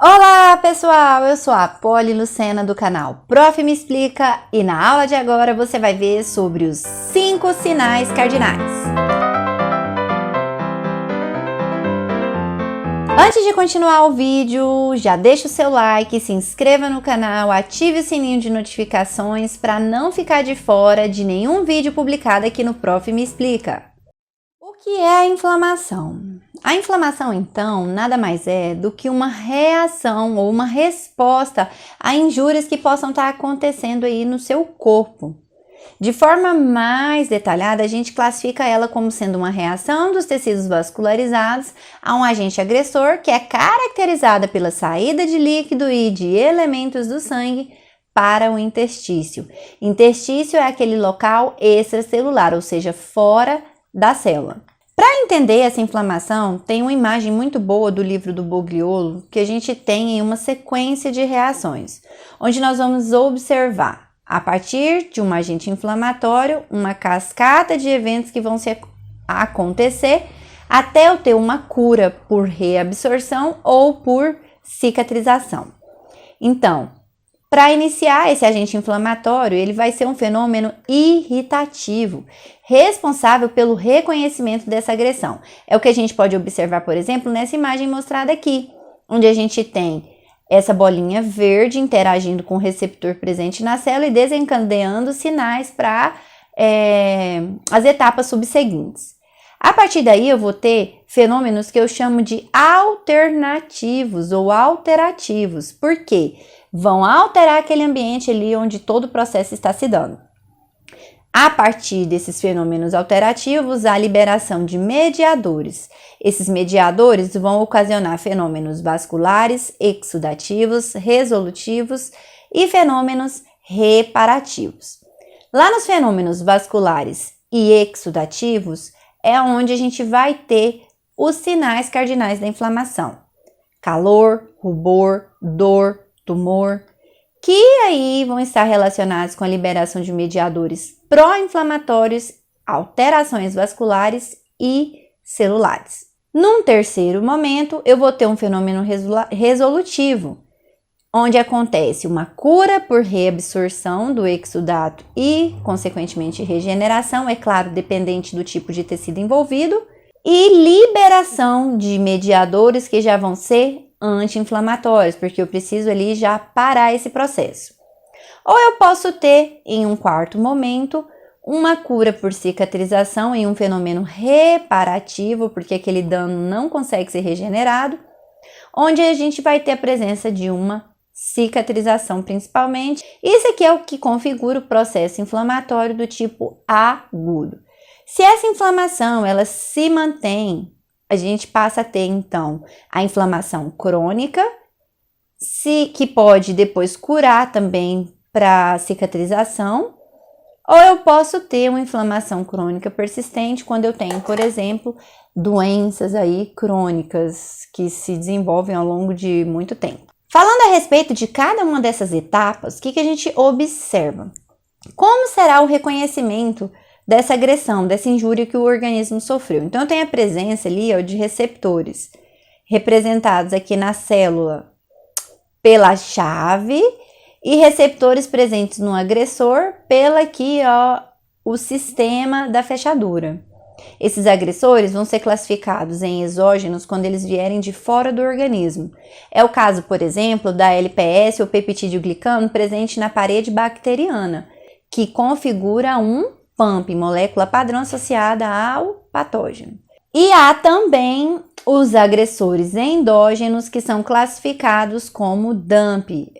Olá pessoal, eu sou a Poli Lucena do canal Prof. Me Explica e na aula de agora você vai ver sobre os 5 sinais cardinais. Antes de continuar o vídeo, já deixa o seu like, se inscreva no canal, ative o sininho de notificações para não ficar de fora de nenhum vídeo publicado aqui no Prof. Me Explica. O que é a inflamação? A inflamação, então, nada mais é do que uma reação ou uma resposta a injúrias que possam estar acontecendo aí no seu corpo. De forma mais detalhada, a gente classifica ela como sendo uma reação dos tecidos vascularizados a um agente agressor que é caracterizada pela saída de líquido e de elementos do sangue para o interstício. Interstício é aquele local extracelular, ou seja, fora da célula. Para entender essa inflamação, tem uma imagem muito boa do livro do Bogliolo que a gente tem em uma sequência de reações, onde nós vamos observar, a partir de um agente inflamatório, uma cascata de eventos que vão acontecer até eu ter uma cura por reabsorção ou por cicatrização. Então, para iniciar esse agente inflamatório, ele vai ser um fenômeno irritativo, responsável pelo reconhecimento dessa agressão. É o que a gente pode observar, por exemplo, nessa imagem mostrada aqui, onde a gente tem essa bolinha verde interagindo com o receptor presente na célula e desencadeando sinais para as etapas subseguintes. A partir daí, eu vou ter fenômenos que eu chamo de alternativos ou alterativos. Por quê? Vão alterar aquele ambiente ali onde todo o processo está se dando. A partir desses fenômenos alterativos, há a liberação de mediadores. Esses mediadores vão ocasionar fenômenos vasculares, exudativos, resolutivos e fenômenos reparativos. Lá nos fenômenos vasculares e exudativos é onde a gente vai ter os sinais cardinais da inflamação: calor, rubor, dor, tumor, que aí vão estar relacionados com a liberação de mediadores pró-inflamatórios, alterações vasculares e celulares. Num terceiro momento, eu vou ter um fenômeno resolutivo, onde acontece uma cura por reabsorção do exudato e, consequentemente, regeneração, é claro, dependente do tipo de tecido envolvido, e liberação de mediadores que já vão ser anti-inflamatórios, porque eu preciso ali já parar esse processo. Ou eu posso ter, em um quarto momento, uma cura por cicatrização em um fenômeno reparativo, porque aquele dano não consegue ser regenerado, onde a gente vai ter a presença de uma cicatrização principalmente. Isso aqui é o que configura o processo inflamatório do tipo agudo. Se essa inflamação ela se mantém, a gente passa a ter, então, a inflamação crônica, que pode depois curar também para cicatrização, ou eu posso ter uma inflamação crônica persistente quando eu tenho, por exemplo, doenças aí crônicas que se desenvolvem ao longo de muito tempo. Falando a respeito de cada uma dessas etapas, o que a gente observa? Como será o reconhecimento dessa agressão, dessa injúria que o organismo sofreu? Então, eu tenho a presença ali de receptores, representados aqui na célula pela chave, e receptores presentes no agressor pela aqui, o sistema da fechadura. Esses agressores vão ser classificados em exógenos quando eles vierem de fora do organismo. É o caso, por exemplo, da LPS ou peptídeo glicano presente na parede bacteriana, que configura um PAMP, molécula padrão associada ao patógeno. E há também os agressores endógenos, que são classificados como DAMP,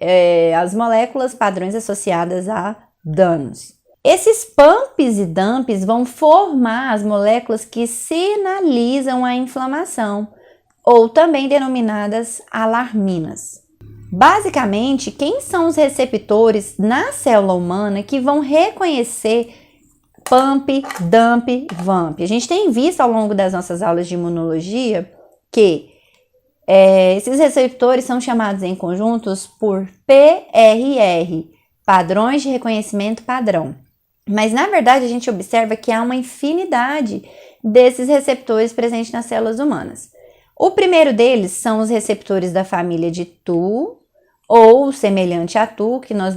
as moléculas padrões associadas a danos. Esses PAMPs e DAMPs vão formar as moléculas que sinalizam a inflamação, ou também denominadas alarminas. Basicamente, quem são os receptores na célula humana que vão reconhecer PAMP, DAMP, VAMP? A gente tem visto ao longo das nossas aulas de imunologia que esses receptores são chamados em conjuntos por PRR, padrões de reconhecimento padrão. Mas, na verdade, a gente observa que há uma infinidade desses receptores presentes nas células humanas. O primeiro deles são os receptores da família de Tu, ou semelhante a Tu, que nós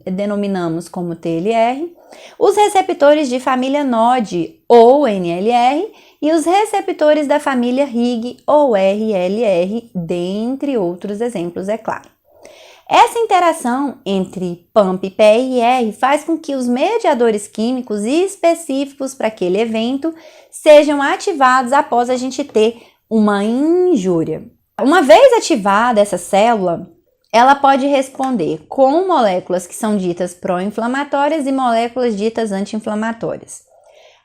denominamos como TLR, os receptores de família NOD, ou NLR, e os receptores da família RIG, ou RLR, dentre outros exemplos, é claro. Essa interação entre PAMP, PRR faz com que os mediadores químicos específicos para aquele evento sejam ativados após a gente ter uma injúria. Uma vez ativada essa célula, ela pode responder com moléculas que são ditas pró-inflamatórias e moléculas ditas anti-inflamatórias.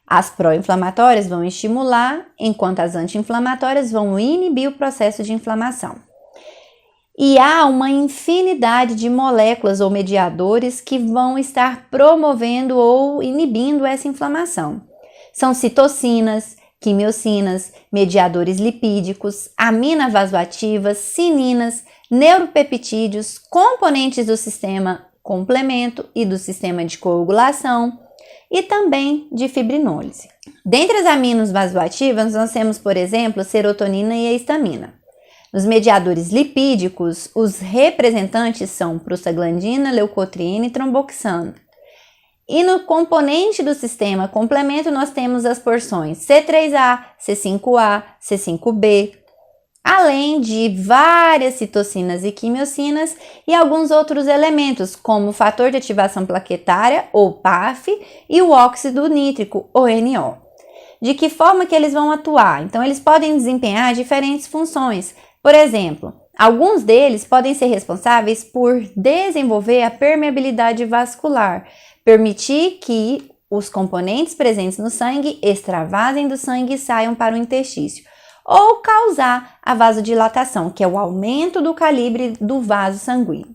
As pró-inflamatórias vão estimular, enquanto as anti-inflamatórias vão inibir o processo de inflamação. E há uma infinidade de moléculas ou mediadores que vão estar promovendo ou inibindo essa inflamação. São citocinas, quimiocinas, mediadores lipídicos, amina-vasoativas, cininas, neuropeptídeos, componentes do sistema complemento e do sistema de coagulação e também de fibrinólise. Dentre as aminos vasoativas, nós temos, por exemplo, serotonina e a histamina. Nos mediadores lipídicos, os representantes são prostaglandina, leucotriena e tromboxano. E no componente do sistema complemento, nós temos as porções C3A, C5A, C5B, além de várias citocinas e quimiocinas e alguns outros elementos, como o fator de ativação plaquetária, ou PAF, e o óxido nítrico, ou NO. De que forma que eles vão atuar? Então, eles podem desempenhar diferentes funções. Por exemplo, alguns deles podem ser responsáveis por desenvolver a permeabilidade vascular, permitir que os componentes presentes no sangue extravasem do sangue e saiam para o interstício, ou causar a vasodilatação, que é o aumento do calibre do vaso sanguíneo.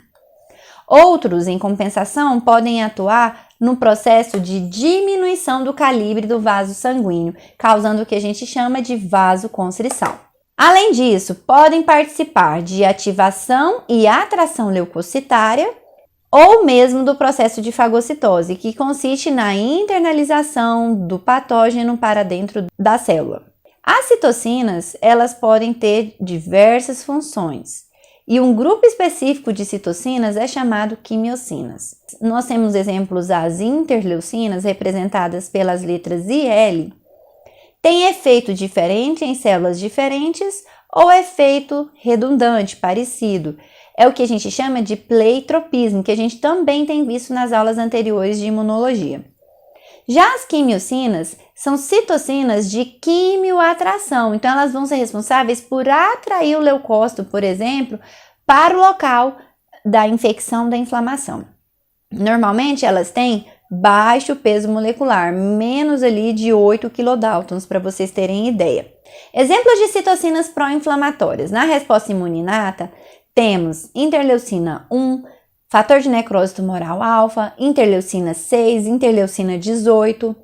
Outros, em compensação, podem atuar no processo de diminuição do calibre do vaso sanguíneo, causando o que a gente chama de vasoconstrição. Além disso, podem participar de ativação e atração leucocitária ou mesmo do processo de fagocitose, que consiste na internalização do patógeno para dentro da célula. As citocinas, elas podem ter diversas funções e um grupo específico de citocinas é chamado quimiocinas. Nós temos exemplos as interleucinas, representadas pelas letras IL, tem efeito diferente em células diferentes ou efeito redundante, parecido. É o que a gente chama de pleitropismo, que a gente também tem visto nas aulas anteriores de imunologia. Já as quimiocinas são citocinas de quimioatração, então elas vão ser responsáveis por atrair o leucócito, por exemplo, para o local da infecção, da inflamação. Normalmente elas têm baixo peso molecular, menos ali de 8 kilodaltons, para vocês terem ideia. Exemplos de citocinas pró-inflamatórias. Na resposta imune inata, temos interleucina 1, fator de necrose tumoral alfa, interleucina 6, interleucina 18.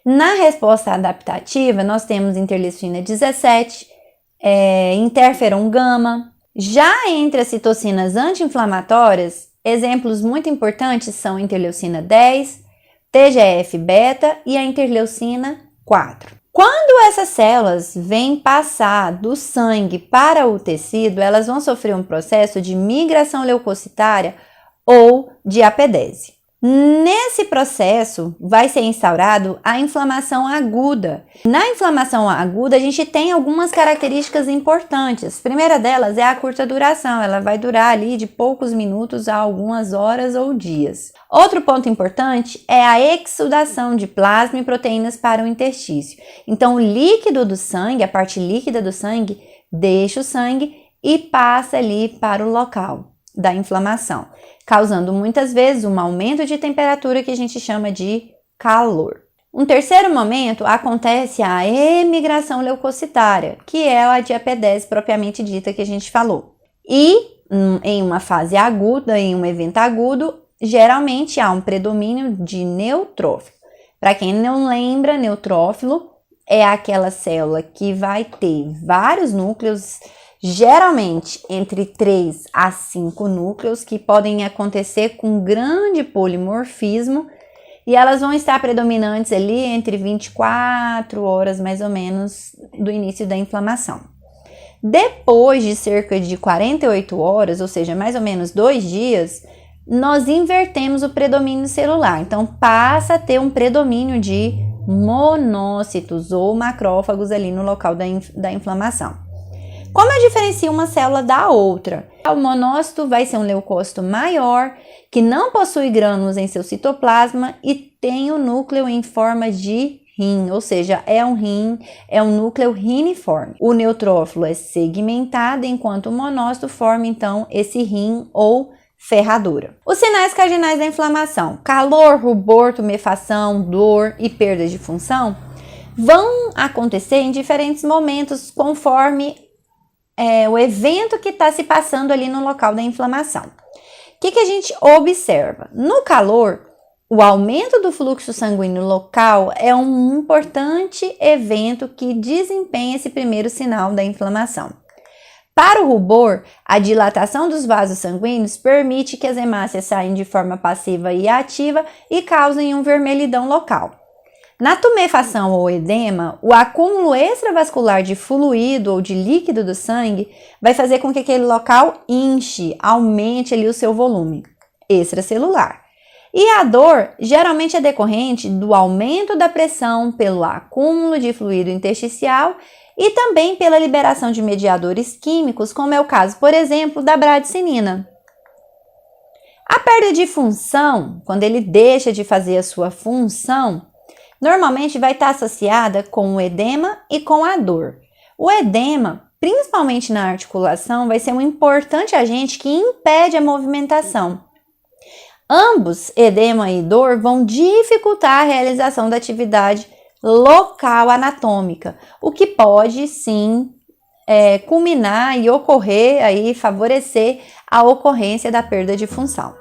Na resposta adaptativa, nós temos interleucina 17, interferon gama. Já entre as citocinas anti-inflamatórias, exemplos muito importantes são interleucina 10, TGF-beta e a interleucina 4. Quando essas células vêm passar do sangue para o tecido, elas vão sofrer um processo de migração leucocitária ou de apedese. Nesse processo, vai ser instaurado a inflamação aguda. Na inflamação aguda, a gente tem algumas características importantes. A primeira delas é a curta duração, ela vai durar ali de poucos minutos a algumas horas ou dias. Outro ponto importante é a exudação de plasma e proteínas para o interstício. Então, o líquido do sangue, a parte líquida do sangue, deixa o sangue e passa ali para o local da inflamação, causando muitas vezes um aumento de temperatura que a gente chama de calor. Um terceiro momento acontece a emigração leucocitária, que é a diapedese propriamente dita que a gente falou. E em uma fase aguda, em um evento agudo, geralmente há um predomínio de neutrófilo. Para quem não lembra, neutrófilo é aquela célula que vai ter vários núcleos, geralmente entre 3 a 5 núcleos, que podem acontecer com grande polimorfismo, e elas vão estar predominantes ali entre 24 horas mais ou menos do início da inflamação. Depois de cerca de 48 horas, ou seja, mais ou menos 2 dias, nós invertemos o predomínio celular. Então, passa a ter um predomínio de monócitos ou macrófagos ali no local da inflamação. Como eu diferencio uma célula da outra? O monócito vai ser um leucócito maior, que não possui grânulos em seu citoplasma e tem o núcleo em forma de rim, ou seja, é um núcleo riniforme. O neutrófilo é segmentado, enquanto o monócito forma, então, esse rim ou ferradura. Os sinais cardinais da inflamação: calor, rubor, tumefação, dor e perda de função vão acontecer em diferentes momentos conforme o evento que está se passando ali no local da inflamação. O que a gente observa? No calor, o aumento do fluxo sanguíneo local é um importante evento que desempenha esse primeiro sinal da inflamação. Para o rubor, a dilatação dos vasos sanguíneos permite que as hemácias saiam de forma passiva e ativa e causem um vermelhidão local. Na tumefação ou edema, o acúmulo extravascular de fluido ou de líquido do sangue vai fazer com que aquele local inche, aumente ali o seu volume extracelular. E a dor geralmente é decorrente do aumento da pressão pelo acúmulo de fluido intersticial e também pela liberação de mediadores químicos, como é o caso, por exemplo, da bradicinina. A perda de função, quando ele deixa de fazer a sua função, normalmente vai estar associada com o edema e com a dor. O edema, principalmente na articulação, vai ser um importante agente que impede a movimentação. Ambos, edema e dor, vão dificultar a realização da atividade local anatômica, o que pode sim culminar e ocorrer aí, favorecer a ocorrência da perda de função.